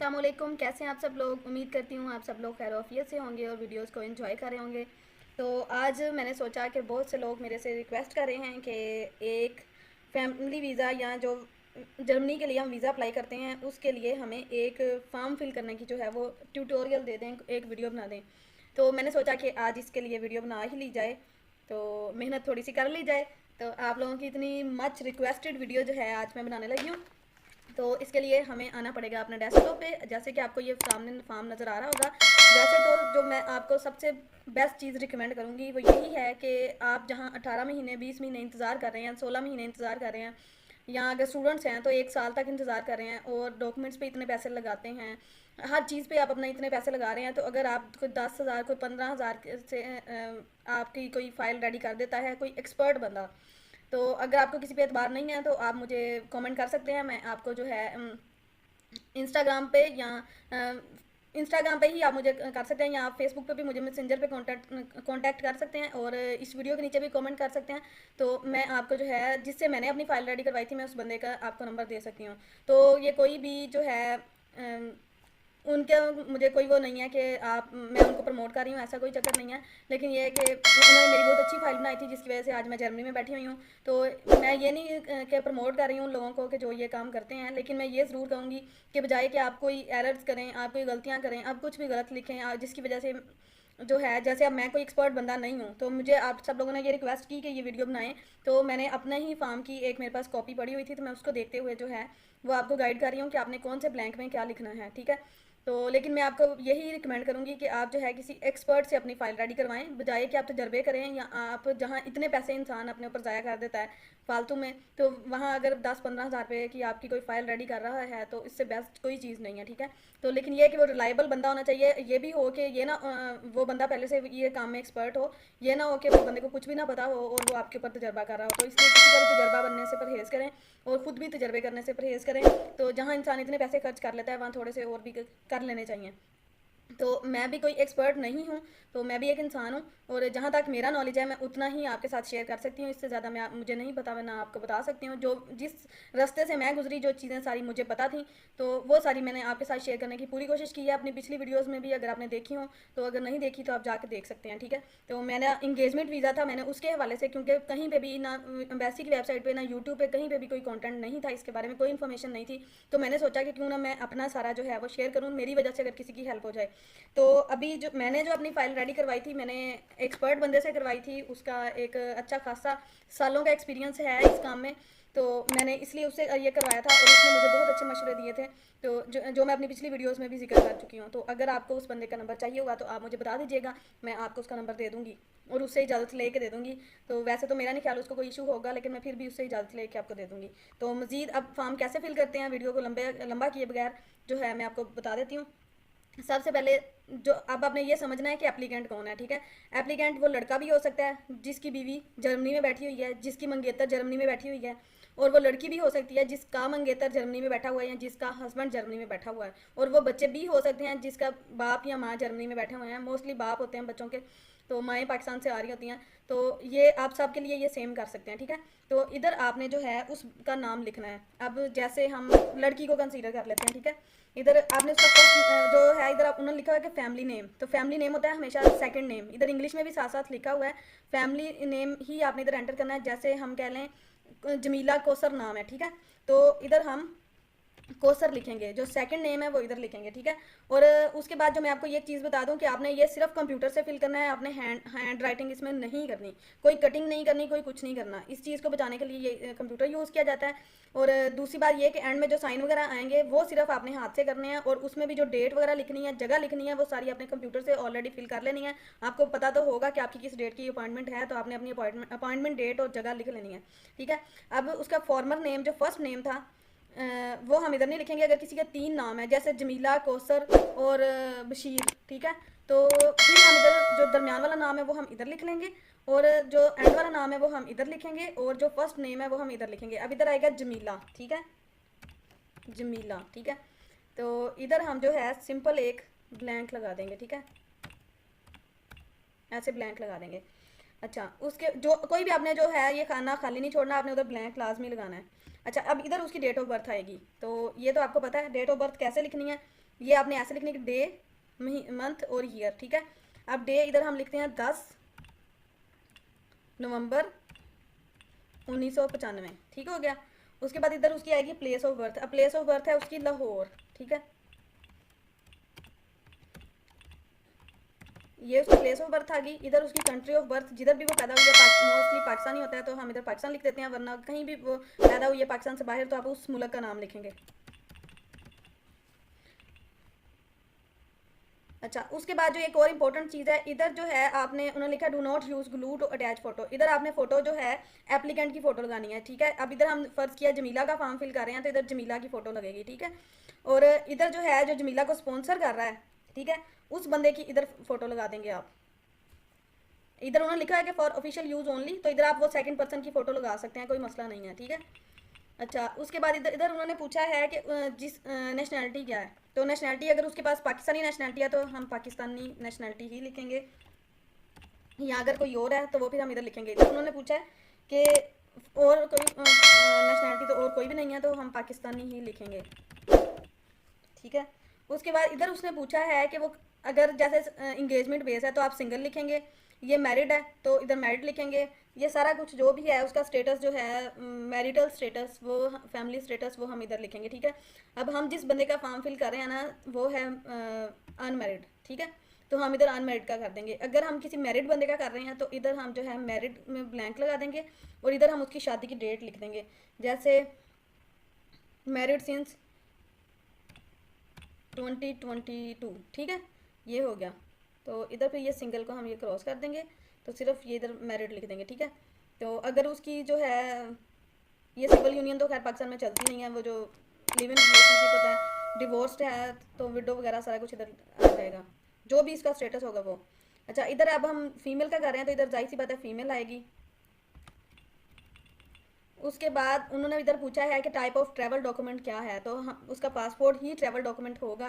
अस्सलामुअलैकुम। कैसे हैं आप सब लोग। उम्मीद करती हूँ आप सब लोग खैर आफियत से होंगे और वीडियोस को एंजॉय कर रहे होंगे। तो आज मैंने सोचा कि बहुत से लोग मेरे से रिक्वेस्ट कर रहे हैं कि एक फैमिली वीज़ा या जो जर्मनी के लिए हम वीज़ा अप्लाई करते हैं उसके लिए हमें एक फॉर्म फिल करने की जो है वो ट्यूटोरियल दे दें, एक वीडियो बना दें। तो मैंने सोचा कि आज इसके लिए वीडियो बना ही ली जाए, तो मेहनत थोड़ी सी कर ली जाए। तो आप लोगों की इतनी मच रिक्वेस्टेड वीडियो जो है आज मैं बनाने लगी हूँ। तो इसके लिए हमें आना पड़ेगा अपने डेस्कटॉप पे, जैसे कि आपको ये सामने फॉर्म नज़र आ रहा होगा। वैसे तो जो मैं आपको सबसे बेस्ट चीज़ रिकमेंड करूँगी वो यही है कि आप जहाँ 18 महीने 20 महीने इंतज़ार कर रहे हैं, 16 महीने इंतज़ार कर रहे हैं, या अगर स्टूडेंट्स हैं तो 1 साल तक इंतज़ार कर रहे हैं और डॉक्यूमेंट्स पे इतने पैसे लगाते हैं, हर चीज़ पे आप अपना इतने पैसे लगा रहे हैं, तो अगर आप कोई 10,000 कोई 15,000 से आपकी कोई फ़ाइल रेडी कर देता है कोई एक्सपर्ट बंदा, तो अगर आपको किसी पे एतबार नहीं है तो आप मुझे कमेंट कर सकते हैं। मैं आपको जो है इंस्टाग्राम पे या इंस्टाग्राम पे ही आप मुझे कर सकते हैं, या आप फेसबुक पे भी मुझे मैसेंजर पे कांटेक्ट कर सकते हैं और इस वीडियो के नीचे भी कमेंट कर सकते हैं। तो मैं आपको जो है जिससे मैंने अपनी फ़ाइल रेडी करवाई थी मैं उस बंदे का आपको नंबर दे सकती हूँ। तो ये कोई भी जो है उनके मुझे कोई वो नहीं है कि आप मैं उनको प्रमोट कर रही हूँ, ऐसा कोई चक्कर नहीं है। लेकिन ये है कि उन्होंने मेरी बहुत अच्छी फाइल बनाई थी जिसकी वजह से आज मैं जर्मनी में बैठी हुई हूँ। तो मैं ये नहीं कि प्रमोट कर रही हूँ उन लोगों को कि जो ये काम करते हैं, लेकिन मैं ये ज़रूर कहूँगी कि बजाय कि आप कोई एरर्स करें, आप कोई गलतियाँ करें, आप कुछ भी गलत लिखें जिसकी वजह से जो है, जैसे अब मैं कोई एक्सपर्ट बंदा नहीं हूँ तो मुझे आप सब लोगों ने ये रिक्वेस्ट की कि ये वीडियो बनाएं, तो मैंने अपने ही फॉर्म की एक मेरे पास कॉपी पड़ी हुई थी, तो मैं उसको देखते हुए जो है वो आपको गाइड कर रही हूँ कि आपने कौन से ब्लैंक में क्या लिखना है, ठीक है। तो लेकिन मैं आपको यही रिकमेंड करूँगी कि आप जो है किसी एक्सपर्ट से अपनी फ़ाइल रेडी करवाएं, बजाय कि आप तजर्बे करें या आप जहाँ इतने पैसे इंसान अपने ऊपर ज़ाया कर देता है फालतू में, तो वहाँ अगर 10-15 हज़ार रुपये की आपकी कोई फ़ाइल रेडी कर रहा है तो इससे बेस्ट कोई चीज़ नहीं है, ठीक है। तो लेकिन ये है कि वो रिलायबल बंदा होना चाहिए, ये भी हो कि ये ना वो बंदा पहले से ये काम में एक्सपर्ट हो, ये ना हो कि वो बंदे को कुछ भी ना पता हो और वो आपके ऊपर तजर्बा कर रहा हो। तो इसलिए किसी का भी तजर्बा बनने से परहेज़ करें और ख़ुद भी तजर्बे करने से परहेज़ करें। तो जहाँ इंसान इतने पैसे खर्च कर लेता है वहाँ थोड़े से और भी कर लेने चाहिए। तो मैं भी कोई एक्सपर्ट नहीं हूँ, तो मैं भी एक इंसान हूँ और जहाँ तक मेरा नॉलेज है मैं उतना ही आपके साथ शेयर कर सकती हूँ। इससे ज़्यादा मुझे नहीं पता, मैं ना आपको बता सकती हूँ। जो जिस रास्ते से मैं गुजरी, जो चीज़ें सारी मुझे पता थी, तो वो सारी मैंने आपके साथ शेयर करने की पूरी कोशिश की है अपनी पिछली वीडियोज़ में भी, अगर आपने देखी हो तो। अगर नहीं देखी तो आप जाकर देख सकते हैं, ठीक है। तो मैंने इंगेजमेंट वीज़ा था, मैंने उसके हवाले से, क्योंकि कहीं पर भी ना एम्बेसी की वेबसाइट पर ना यूट्यूब पर कहीं पर भी कोई कॉन्टेंट नहीं था, इसके बारे में कोई इन्फॉर्मेशन नहीं थी, तो मैंने सोचा कि क्यों ना मैं अपना सारा जो है वो शेयर करूँ, मेरी वजह से अगर किसी की हेल्प हो जाए। तो अभी जो मैंने अपनी फ़ाइल रेडी करवाई थी, मैंने एक्सपर्ट बंदे से करवाई थी, उसका एक अच्छा खासा सालों का एक्सपीरियंस है इस काम में, तो मैंने इसलिए उससे ये करवाया था और उसने मुझे बहुत अच्छे मशवरे दिए थे। तो जो मैं अपनी पिछली वीडियोस में भी जिक्र कर चुकी हूँ। तो अगर आपको उस बंदे का नंबर चाहिए होगा तो आप मुझे बता दीजिएगा, मैं आपको उसका नंबर दे दूँगी और उससे इजाज़त लेके दे दूँगी। तो वैसे तो मेरा नहीं ख्याल उसको कोई इशू होगा, लेकिन मैं फिर भी उससे इजाज़त लेके आपको दे दूँगी। तो मज़ीद अब फॉर्म कैसे फिल करते हैं, वीडियो को लंबा किए बगैर जो है मैं आपको बता देती हूँ। सबसे पहले जो अब आपने ये समझना है कि एप्लीकेंट कौन है, ठीक है। एप्लीकेंट वो लड़का भी हो सकता है जिसकी बीवी जर्मनी में बैठी हुई है, जिसकी मंगेतर जर्मनी में बैठी हुई है, और वो लड़की भी हो सकती है जिसका मंगेतर जर्मनी में बैठा हुआ है या जिसका हस्बैंड जर्मनी में बैठा हुआ है, और वो बच्चे भी हो सकते हैं जिसका बाप या माँ जर्मनी में बैठे हुए हैं। मोस्टली बाप होते हैं बच्चों के, तो माएँ पाकिस्तान से आ रही होती हैं। तो ये आप सब के लिए ये सेम कर सकते हैं, ठीक है। तो इधर आपने जो है उसका नाम लिखना है। अब जैसे हम लड़की को कंसीडर कर लेते हैं, ठीक है। इधर आपने उसका फर्स्ट जो है, इधर उन्होंने लिखा हुआ है कि फैमिली नेम, तो फैमिली नेम होता है हमेशा सेकंड नेम। इधर इंग्लिश में भी साथ साथ लिखा हुआ है, फैमिली नेम ही आपने इधर एंटर करना है। जैसे हम कह लें जमीला कौसर नाम है, ठीक है, तो इधर हम कोसर लिखेंगे, जो सेकंड नेम है वो इधर लिखेंगे, ठीक है। और उसके बाद जो मैं आपको ये चीज़ बता दूं कि आपने ये सिर्फ कंप्यूटर से फिल करना है, आपने हैंड राइटिंग इसमें नहीं करनी, कोई कटिंग नहीं करनी, कोई कुछ नहीं करना। इस चीज़ को बचाने के लिए ये कंप्यूटर यूज़ किया जाता है। और दूसरी बात ये कि एंड में जो साइन वगैरह आएंगे वो सिर्फ आपने हाथ से करने हैं, और उसमें भी जो डेट वगैरह लिखनी है, जगह लिखनी है, वो सारी आपने कंप्यूटर से ऑलरेडी फिल कर लेनी है। आपको पता तो होगा कि आपकी किस डेट की अपॉइंटमेंट है, तो आपने अपनी अपॉइंटमेंट डेट और जगह लिख लेनी है, ठीक है। अब उसका फॉर्मर नेम जो फर्स्ट नेम था वो हम इधर नहीं लिखेंगे। अगर किसी के 3 नाम है, जैसे जमीला, कौसर और बशीर, ठीक है, तो फिर हम इधर जो दरमियान वाला नाम है वो हम इधर लिख लेंगे, और जो एंड वाला नाम है वो हम इधर लिखेंगे, और जो फर्स्ट नेम है वो हम इधर लिखेंगे। अब इधर आएगा जमीला, ठीक है, जमीला, ठीक है। तो इधर हम जो है सिंपल एक ब्लैंक लगा देंगे, ठीक है, ऐसे ब्लैंक लगा देंगे। अच्छा, उसके जो कोई भी आपने जो है ये खाना खाली नहीं छोड़ना, आपने उधर ब्लैंक लाजमी लगाना है। अच्छा, अब इधर उसकी डेट ऑफ बर्थ आएगी, तो ये तो आपको पता है डेट ऑफ बर्थ कैसे लिखनी है। ये आपने ऐसे लिखने की डे, मंथ और ईयर, ठीक है। अब डे इधर हम लिखते हैं 10 नवंबर 1995, ठीक हो गया। उसके बाद इधर उसकी आएगी प्लेस ऑफ बर्थ। अब प्लेस ऑफ बर्थ है उसकी लाहौर, ठीक है। ये उसकी प्लेस ऑफ बर्थ आ गई। इधर उसकी कंट्री ऑफ बर्थ, जिधर भी वो पैदा हुई है, मोस्टली पाकिस्तानी होता है तो हम इधर पाकिस्तान लिख देते हैं, वरना कहीं भी वो पैदा हुई है पाकिस्तान से बाहर तो आप उस मुल्क का नाम लिखेंगे। अच्छा, उसके बाद जो एक और इम्पोर्टेंट चीज़ है, इधर जो है आपने उन्होंने लिखा do not use glue to attach photo. इधर आपने फोटो जो है एप्लीकेंट की फ़ोटो लगानी है, ठीक है। अब इधर हम फ़र्ज़ किया जमीला का फॉर्म फिल कर रहे हैं तो इधर जमीला की फ़ोटो लगेगी, ठीक है। और इधर जो है जो जमीला को स्पॉन्सर कर रहा है, ठीक है, उस बंदे की इधर फ़ोटो लगा देंगे आप। इधर उन्होंने लिखा है कि फॉर ऑफिशियल यूज़ ओनली, तो इधर आप वो सेकंड पर्सन की फ़ोटो लगा सकते हैं, कोई मसला नहीं है, ठीक है। अच्छा, उसके बाद इधर इधर उन्होंने पूछा है कि जिस नेशनैलिटी क्या है, तो नेशनैलिटी अगर उसके पास पाकिस्तानी नेशनैलिटी है तो हम पाकिस्तानी नेशनैलिटी ही लिखेंगे, या अगर कोई और है तो वो फिर हम इधर लिखेंगे। इधर उन्होंने पूछा है कि और कोई नेशनैलिटी तो और कोई भी नहीं है तो हम पाकिस्तानी ही लिखेंगे, ठीक है। उसके बाद इधर उसने पूछा है कि वो अगर जैसे इंगेजमेंट बेस है तो आप सिंगल लिखेंगे, ये मैरिड है तो इधर मैरिड लिखेंगे। ये सारा कुछ जो भी है उसका स्टेटस जो है मैरिटल स्टेटस, वो फैमिली स्टेटस वो हम इधर लिखेंगे, ठीक है। अब हम जिस बंदे का फॉर्म फिल कर रहे हैं ना वो है अनमैरिड, ठीक है, तो हम इधर अनमैरिड का कर देंगे। अगर हम किसी मैरिड बंदे का कर रहे हैं तो इधर हम जो है मैरिड में ब्लैंक लगा देंगे और इधर हम उसकी शादी की डेट लिख देंगे, जैसे मैरिड सिंस 2022, ठीक है, ये हो गया। तो इधर फिर ये सिंगल को हम ये क्रॉस कर देंगे तो सिर्फ ये इधर मैरिड लिख देंगे, ठीक है। तो अगर उसकी जो है ये सिविल यूनियन तो खैर पाकिस्तान में चलती नहीं है, वो जो लिव इन रिलेशनशिप होता है, डिवोर्स्ड है तो विडो वगैरह सारा कुछ इधर आ जाएगा, जो भी इसका स्टेटस होगा वो। अच्छा, इधर अब हम फीमेल का कर रहे हैं तो इधर जाहिर सी बात है फीमेल आएगी। उसके बाद उन्होंने इधर पूछा है कि टाइप ऑफ ट्रैवल डॉक्यूमेंट क्या है, तो हम उसका पासपोर्ट ही ट्रैवल डॉक्यूमेंट होगा,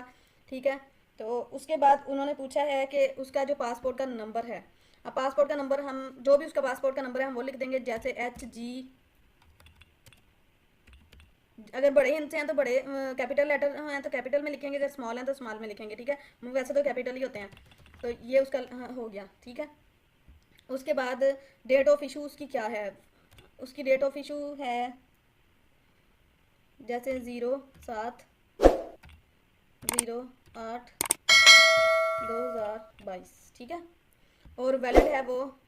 ठीक है। तो उसके बाद उन्होंने पूछा है कि उसका जो पासपोर्ट का नंबर है, अब पासपोर्ट का नंबर हम जो भी उसका पासपोर्ट का नंबर है हम वो लिख देंगे, जैसे HG, अगर बड़े हिंद से हैं तो बड़े कैपिटल लेटर हैं तो कैपिटल में लिखेंगे, अगर स्मॉल हैं तो स्मॉल में लिखेंगे, ठीक है। वैसे तो कैपिटल ही होते हैं, तो ये उसका हो गया, ठीक है। उसके बाद डेट ऑफ इशू उसकी क्या है, उसकी डेट ऑफ इशू है जैसे 07/08/2022, ठीक है। और वैलिड है वो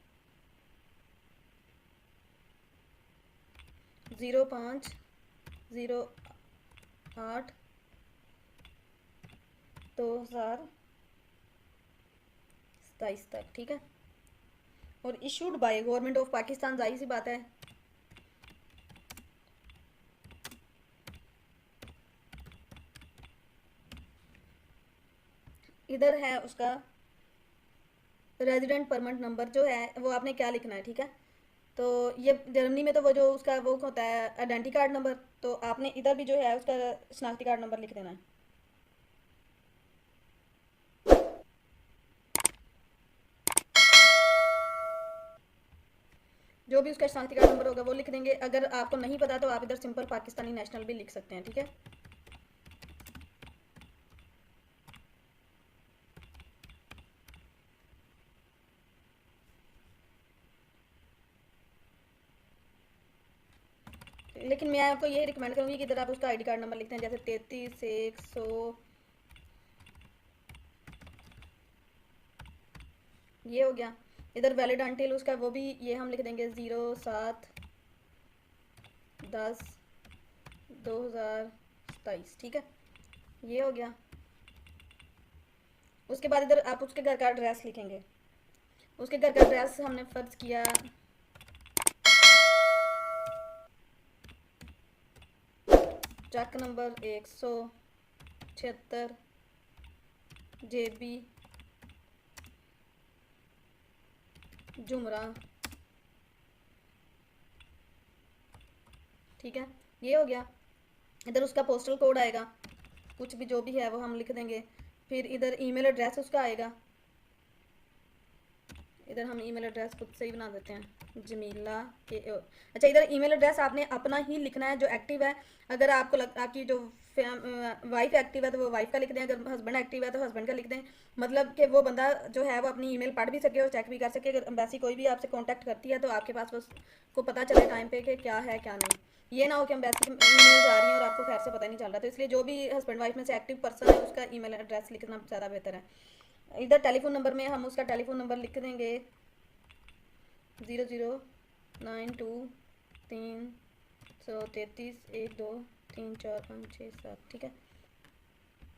05/08/2027 तक, ठीक है। और issued by government of Pakistan, जाहिर सी बात है इधर है उसका रेजिडेंट परमानेंट नंबर जो है वो आपने क्या लिखना है, ठीक है। तो ये जर्मनी में तो वो जो उसका वो होता है आइडेंटी कार्ड नंबर, तो आपने इधर भी जो है उसका शनाख्ती कार्ड नंबर लिख देना है। जो भी उसका शनाख्ती कार्ड नंबर होगा वो लिख देंगे। अगर आपको नहीं पता तो आप इधर सिंपल पाकिस्तानी नेशनल भी लिख सकते हैं, ठीक है। लेकिन मैं आपको ये रिकमेंड करूँगी कि इधर आप उसका आईडी कार्ड नंबर लिखते हैं, जैसे 33 से 100, ये हो गया। इधर वैलिड अंटिल उसका वो भी ये हम लिख देंगे 07/10/2027, ठीक है, ये हो गया। उसके बाद इधर आप उसके घर का एड्रेस लिखेंगे। उसके घर का एड्रेस हमने फर्ज किया ट्रक नंबर 176 JB जुमरा, ठीक है, ये हो गया। इधर उसका पोस्टल कोड आएगा, कुछ भी जो भी है वो हम लिख देंगे। फिर इधर ईमेल एड्रेस उसका आएगा, इधर हम ईमेल एड्रेस खुद से ही बना देते हैं जमीला के। अच्छा, इधर ईमेल एड्रेस आपने अपना ही लिखना है जो एक्टिव है। अगर आपको आपकी जो वाइफ एक्टिव है तो वो वाइफ का लिख दें, अगर हस्बैंड एक्टिव है तो हस्बैंड का लिख दें। मतलब कि वो बंदा जो है वो अपनी ईमेल पढ़ भी सके और चेक भी कर सके। अगर एम्बेसी कोई भी आपसे कांटेक्ट करती है तो आपके पास उसको पता चले टाइम पे कि क्या है क्या नहीं। ये ना हो कि एम्बेसी की ईमेल्स आ रही हैं और आपको खैर से पता ही नहीं चल रहा। तो इसलिए जो भी हस्बैंड वाइफ में से एक्टिव पर्सन है उसका ईमेल एड्रेस लिखना ज़्यादा बेहतर है। इधर टेलीफोन नंबर में हम उसका टेलीफोन नंबर लिख देंगे 00923133123456 ठीक है।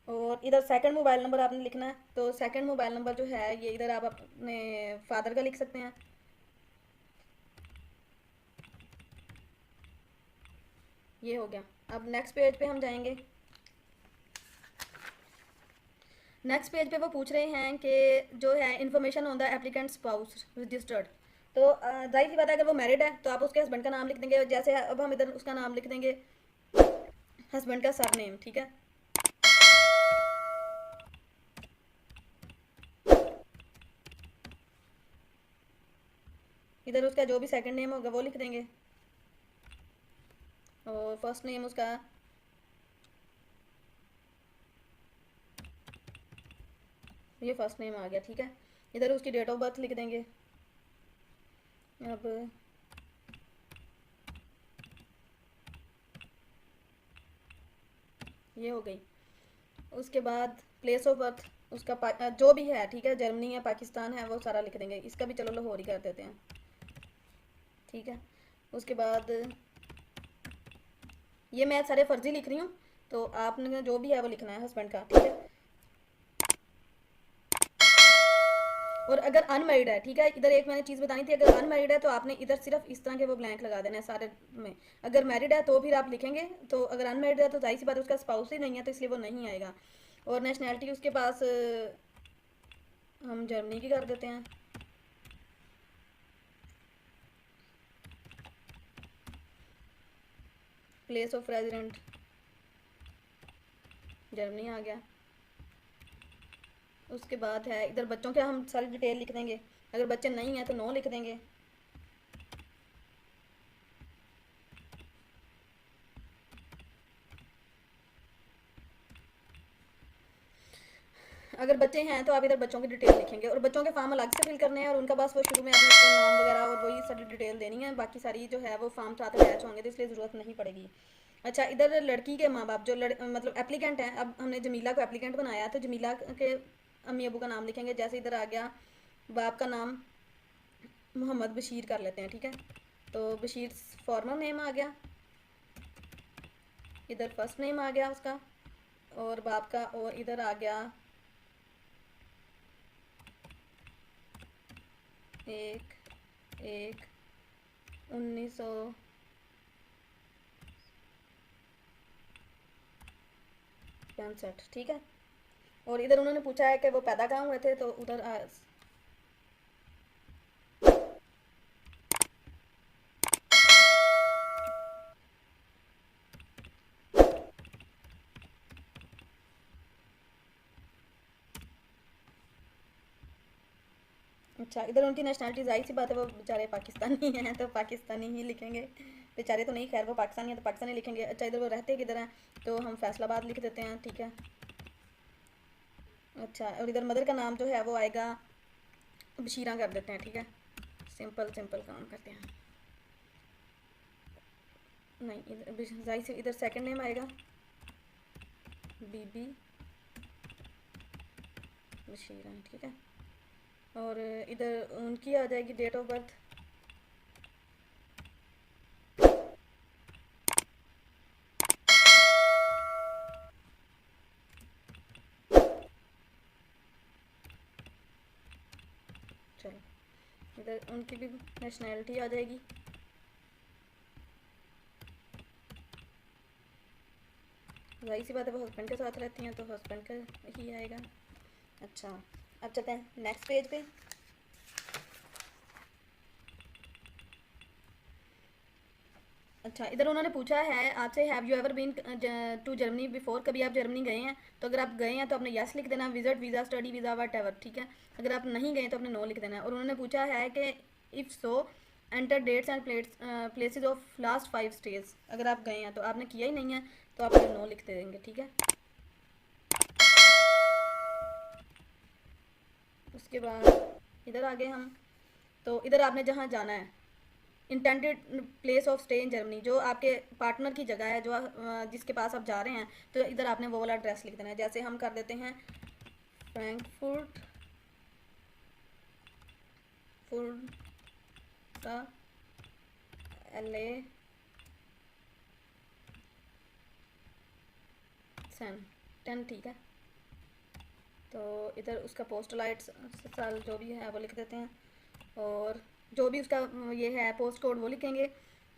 और इधर सेकंड मोबाइल नंबर आपने लिखना है, तो सेकंड मोबाइल नंबर जो है ये इधर आप अपने फादर का लिख सकते हैं। ये हो गया। अब नेक्स्ट पेज पे हम जाएंगे। नेक्स्ट पेज पे वो पूछ रहे हैं कि जो है information on the applicant spouse registered. तो जाहिर सी बात है अगर वो मैरिड है तो आप उसके हस्बैंड का नाम लिख देंगे। जैसे अब हम इधर उसका नाम लिख देंगे हस्बैंड का सर नेम, ठीक है। इधर उसका जो भी सेकंड नेम होगा वो लिख देंगे और फर्स्ट नेम उसका ये फर्स्ट नेम आ गया, ठीक है। इधर उसकी डेट ऑफ बर्थ लिख देंगे। अब ये हो गई। उसके बाद प्लेस ऑफ बर्थ उसका जो भी है, ठीक है, जर्मनी है पाकिस्तान है वो सारा लिख देंगे। इसका भी चलो लाहौर ही कर देते हैं, ठीक है। उसके बाद ये मैं सारे फर्जी लिख रही हूँ तो आपने जो भी है वो लिखना है हस्बैंड का, ठीक है। और अगर अनमैरिड है, ठीक है, इधर एक मैंने चीज़ बतानी थी, अगर अनमैरिड है तो आपने इधर सिर्फ इस तरह के वो ब्लैंक लगा देना है सारे में। अगर मैरिड है तो फिर आप लिखेंगे, तो अगर अनमैरिड है तो जाहिर सी बात उसका स्पाउस ही नहीं है तो इसलिए वो नहीं आएगा। और नेशनैलिटी उसके पास हम जर्मनी की कर देते हैं। प्लेस ऑफ रेजिडेंट जर्मनी आ गया। उसके बाद है इधर बच्चों के हम सारी डिटेल लिख देंगे। अगर बच्चे नहीं हैं तो नो लिख देंगे। अगर बच्चे हैं तो आप इधर बच्चों की डिटेल लिखेंगे और बच्चों के फॉर्म अलग से फिल करने हैं और उनका बस वो शुरू में अपने नाम वगैरह और वही सारी डिटेल देनी है। बाकी सारी जो है वो फॉर्म साथ अटैच होंगे तो इसलिए ज़रूरत नहीं पड़ेगी। अच्छा, इधर लड़की के माँ बाप जो मतलब एप्लीकेंट हैं, अब हमने जमीला को एप्लीकेंट बनाया तो जमीला के अम्मी अबू का नाम लिखेंगे। जैसे इधर आ गया बाप का नाम मोहम्मद बशीर कर लेते हैं, ठीक है। तो बशीर फॉर्मल नेम आ गया। इधर फर्स्ट नेम आ गया उसका और बाप का, और इधर आ गया 1/1/1965, ठीक है। और इधर उन्होंने पूछा है कि वो पैदा कहाँ हुए थे, तो उधर अच्छा, इधर उनकी नेशनलिटी जाहिर सी बात है वो बेचारे पाकिस्तानी हैं तो पाकिस्तानी ही लिखेंगे। बेचारे तो नहीं, खैर वो पाकिस्तानी है तो पाकिस्तानी लिखेंगे। अच्छा, इधर वो रहते किधर हैं तो हम फैसलाबाद लिख देते हैं, ठीक है। अच्छा, और इधर मदर का नाम जो है वो आएगा बशीरा कर देते हैं, ठीक है। सिंपल सिंपल काम करते हैं। नहीं, इधर जाहिर से इधर सेकंड नेम आएगा बीबी बशीरा, ठीक है। और इधर उनकी आ जाएगी डेट ऑफ बर्थ। चलो, इधर उनकी भी नेशनैलिटी आ जाएगी। जाहिर सी बात है वो हस्बैंड के साथ रहती हैं तो हस्बैंड का ही आएगा। अच्छा, अब चलते हैं नेक्स्ट पेज पे। अच्छा, इधर उन्होंने पूछा है आपसे, have you ever been to Germany before, कभी आप जर्मनी गए हैं? तो अगर आप गए हैं तो अपने यस लिख देना, visit visa study visa what ever, ठीक है। अगर आप नहीं गए तो अपने नो लिख देना है। और उन्होंने पूछा है कि if so enter dates and places of last 5 stage. अगर आप गए हैं तो आपने किया ही नहीं है तो आप इधर नो लिख देंगे, ठीक है। उसके बाद इधर आ गए हम, तो इधर आपने जहाँ जाना है, intended place of stay in Germany, जो आपके पार्टनर की जगह है, जो जिसके पास आप जा रहे हैं, तो इधर आपने वो वाला एड्रेस लिख देना है। जैसे हम कर देते हैं फ्रैंकफर्ट LA सन 10, ठीक है। तो इधर उसका पोस्टल साल जो भी है वो लिख देते हैं, और जो भी उसका ये है पोस्ट कोड वो लिखेंगे।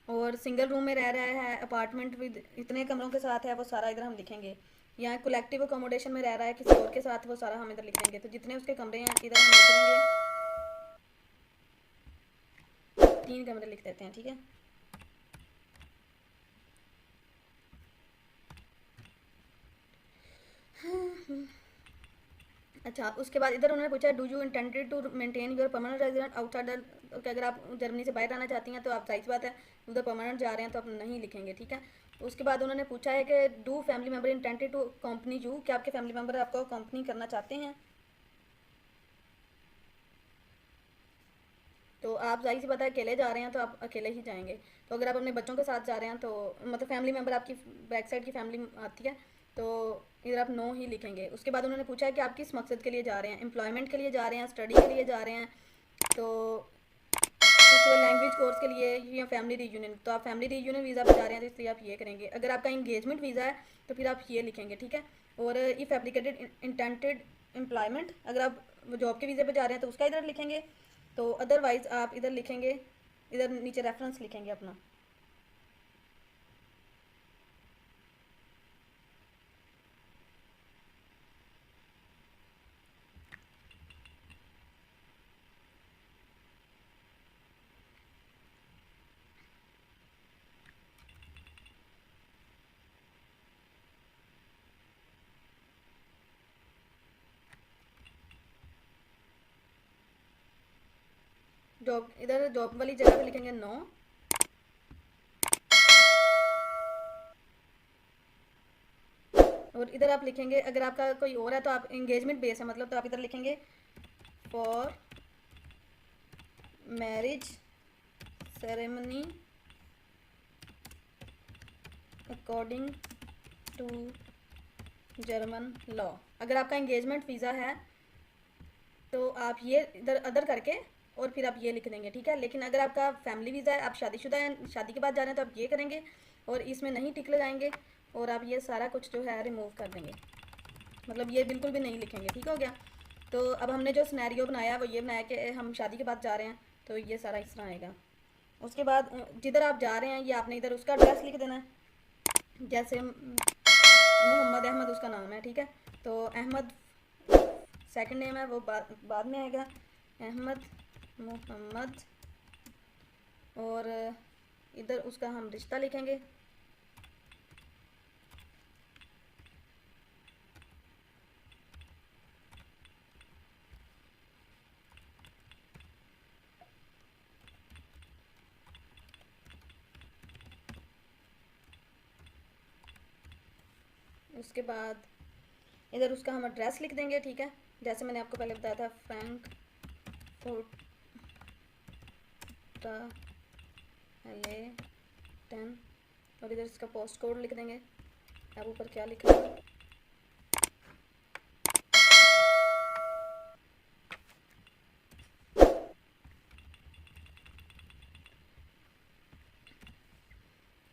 और सिंगल रूम में रह रहा है, अपार्टमेंट विद इतने कमरों के साथ है, वो सारा इधर हम लिखेंगे। या कलेक्टिव अकोमोडेशन में रह रहा है किसी और के साथ, वो सारा हम इधर लिख देंगे। तो जितने उसके कमरे हैं इधर हम लिख देंगे, 3 कमरे लिख देते हैं, ठीक है। अच्छा, उसके बाद इधर उन्होंने पूछा do you intended to maintain your permanent resident outside, कि अगर आप जर्मनी से बाहर आना चाहती हैं तो आप जाहिर सी बात है उधर परमानेंट जा रहे हैं तो आप नहीं लिखेंगे, ठीक है। उसके बाद उन्होंने पूछा है कि do family member intended to company you, कि आपके फैमिली मेम्बर आपको कंपनी करना चाहते हैं। तो आप जाहिर सी बात है अकेले जा रहे हैं तो आप अकेले ही जाएंगे। तो अगर आप अपने बच्चों के साथ जा रहे हैं तो मतलब फैमिली मेम्बर आपकी बैक साइड की फैमिली आती है, तो इधर आप नो ही लिखेंगे। उसके बाद उन्होंने पूछा है कि आप किस मकसद के लिए जा रहे हैं, एम्प्लॉयमेंट के लिए जा रहे हैं, स्टडी के लिए जा रहे हैं, तो उसके बाद लैंग्वेज कोर्स के लिए या फैमिली रीयूनियन। तो आप फैमिली रीयूनियन वीज़ा पे जा रहे हैं तो इसलिए आप ये करेंगे। अगर आपका इंगेजमेंट वीज़ा है तो फिर आप ये लिखेंगे, ठीक है। और इफ़ एप्लीकेटेड इंटेंटेड एम्प्लॉयमेंट, अगर आप जॉब के वीज़े पे जा रहे हैं तो उसका इधर लिखेंगे। तो अदरवाइज़ आप इधर लिखेंगे, इधर नीचे रेफरेंस लिखेंगे अपना। जॉब, इधर जॉब वाली जगह पे लिखेंगे नो। और इधर आप लिखेंगे, अगर आपका कोई और है तो आप एंगेजमेंट बेस है मतलब, तो आप इधर लिखेंगे for marriage ceremony according to German law. अगर आपका एंगेजमेंट वीज़ा है तो आप ये इधर अदर करके और फिर आप ये लिख देंगे, ठीक है। लेकिन अगर आपका फैमिली वीज़ा है, आप शादीशुदा हैं, शादी के बाद जा रहे हैं, तो आप ये करेंगे और इसमें नहीं टिक लगाएंगे और आप ये सारा कुछ जो है रिमूव कर देंगे, मतलब ये बिल्कुल भी नहीं लिखेंगे, ठीक हो गया। तो अब हमने जो सिनेरियो बनाया वो ये बनाया कि हम शादी के बाद जा रहे हैं, तो ये सारा इस तरह आएगा। उसके बाद जिधर आप जा रहे हैं ये आपने इधर उसका एड्रेस लिख देना है। जैसे मोहम्मद अहमद उसका नाम है, ठीक है। तो अहमद सेकंड नेम है वो बाद में आएगा, अहमद मोहम्मद। और इधर उसका हम रिश्ता लिखेंगे। उसके बाद इधर उसका हम एड्रेस लिख देंगे, ठीक है। जैसे मैंने आपको पहले बताया था फ्रैंकफर्ट LA 10, और इधर इसका पोस्ट कोड लिख देंगे। अब ऊपर क्या लिखा है,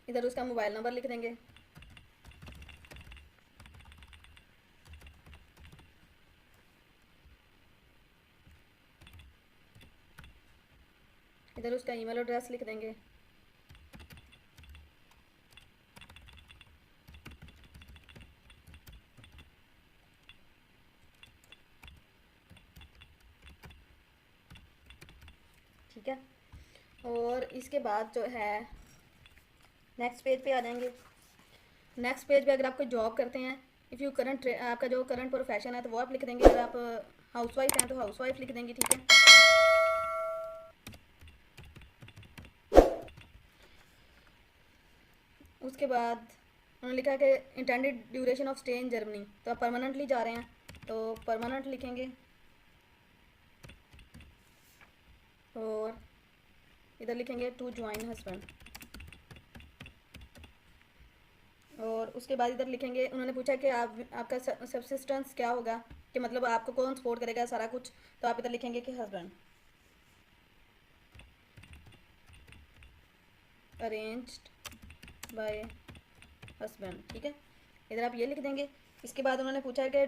इधर उसका मोबाइल नंबर लिख देंगे। इधर उसका ईमेल एड्रेस लिख देंगे। ठीक है। और इसके बाद जो है नेक्स्ट पेज पे आ जाएंगे। नेक्स्ट पेज पे अगर आप कोई जॉब करते हैं, इफ़ यू करंट, आपका जो करंट प्रोफेशन है तो वो आप लिख देंगे। अगर आप हाउसवाइफ हैं तो हाउसवाइफ लिख देंगे, ठीक है। उसके बाद उन्होंने लिखा कि intended duration of stay in Germany, तो आप परमानेंटली जा रहे हैं तो परमानेंट लिखेंगे। और इधर लिखेंगे टू ज्वाइन हस्बैंड। और उसके बाद इधर लिखेंगे, उन्होंने पूछा कि आपका सब्सिस्टेंस क्या होगा, कि मतलब आपको कौन सपोर्ट करेगा सारा कुछ, तो आप इधर लिखेंगे कि हस्बैंड, अरेंज्ड बाय हस्बैंड, ठीक है। इधर आप ये लिख देंगे। इसके बाद उन्होंने पूछा है कि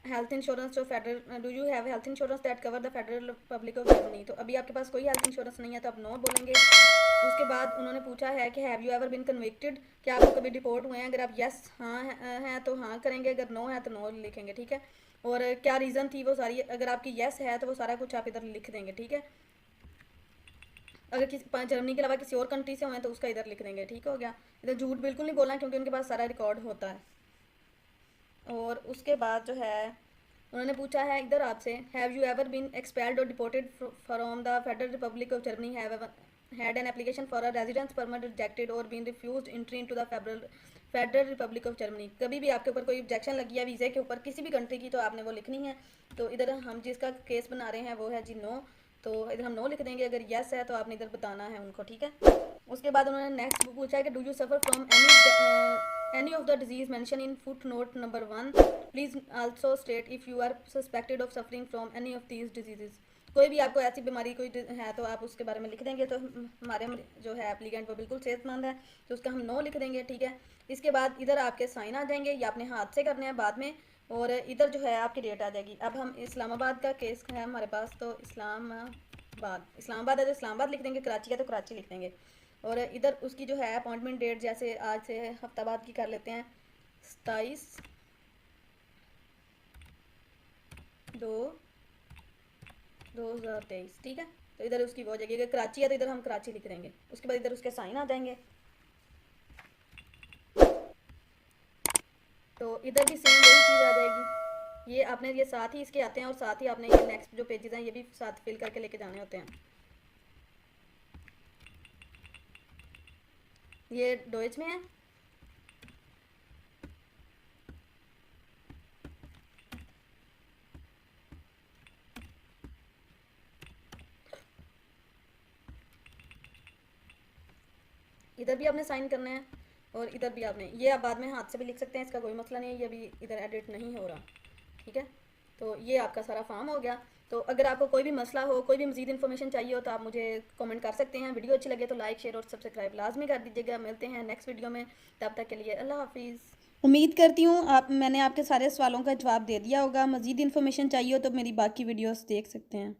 हेल्थ इंश्योरेंस जो federal, do you have health insurance that cover the Federal Republic of Germany, तो अभी आपके पास कोई हेल्थ इंश्योरेंस नहीं है तो आप नो बोलेंगे। उसके बाद उन्होंने पूछा है कि have you ever been convicted, क्या आपको कभी डिपोर्ट हुए हैं, अगर आप यस हाँ हैं तो हाँ करेंगे, अगर नो है तो नो लिखेंगे, ठीक है। और क्या रीज़न थी वो सारी, अगर आपकी यस है तो वो सारा कुछ आप इधर लिख देंगे, ठीक है। अगर किसी जर्मनी के अलावा किसी और कंट्री से हुए तो उसका इधर लिख देंगे, ठीक हो गया। इधर झूठ बिल्कुल नहीं बोलना क्योंकि उनके पास सारा रिकॉर्ड होता है। और उसके बाद जो है उन्होंने पूछा है इधर आपसे, have you ever been expelled or deported from the Federal Republic of Germany, have had an application for a residence permit rejected or been refused entry into the Federal Republic of Germany, कभी भी आपके ऊपर कोई objection लगी है वीज़े के ऊपर किसी भी कंट्री की तो आपने वो लिखनी है। तो इधर हम जिसका केस बना रहे हैं वो है जी नो, तो इधर हम नो लिख देंगे, अगर यस है तो आपने इधर बताना है उनको, ठीक है। उसके बाद उन्होंने नेक्स्ट पूछा है कि do you suffer from any of the disease mentioned in footnote number 1, please also state if you are suspected of suffering from any of these diseases, कोई भी आपको ऐसी बीमारी कोई है तो आप उसके बारे में लिख देंगे। तो हमारे जो है एप्लीकेंट वो बिल्कुल सेहतमंद है तो उसका हम नो लिख देंगे, ठीक है। इसके बाद इधर आपके साइन आ जाएंगे, ये आपने हाथ से करने हैं बाद में, और इधर जो है आपकी डेट आ जाएगी। अब हम इस्लामाबाद का केस है हमारे पास, तो इस्लामाबाद है तो इस्लामाबाद लिख देंगे, कराची है तो कराची लिख देंगे। और इधर उसकी जो है अपॉइंटमेंट डेट जैसे आज से हफ्ता बाद की कर लेते हैं, 27/2/2023, ठीक है। तो इधर उसकी वो हो जाएगी, अगर कराची है तो इधर हम कराची लिख देंगे। उसके बाद इधर उसके साइन आ जाएंगे, तो इधर भी सेम वही चीज़ आ जाएगी। ये आपने ये साथ ही इसके आते हैं और साथ ही आपने ये नेक्स्ट जो पेजेस हैं ये भी साथ फिल करके लेके जाने होते हैं। ये डॉइच में है, इधर भी आपने साइन करना है और इधर भी आपने, ये आप बाद में हाथ से भी लिख सकते हैं, इसका कोई मसला नहीं है, ये अभी इधर एडिट नहीं हो रहा, ठीक है। तो ये आपका सारा फॉर्म हो गया। तो अगर आपको कोई भी मसला हो, कोई भी मज़ीद इन्फॉर्मेशन चाहिए हो तो आप मुझे कमेंट कर सकते हैं। वीडियो अच्छी लगे तो लाइक शेयर और सब्सक्राइब लाजमी कर दीजिएगा। मिलते हैं नेक्स्ट वीडियो में, तब तक के लिए अल्लाह हाफिज़। उम्मीद करती हूँ मैंने आपके सारे सवालों का जवाब दे दिया होगा। मज़ीद इन्फॉर्मेशन चाहिए हो तो मेरी बाकी वीडियोस देख सकते हैं।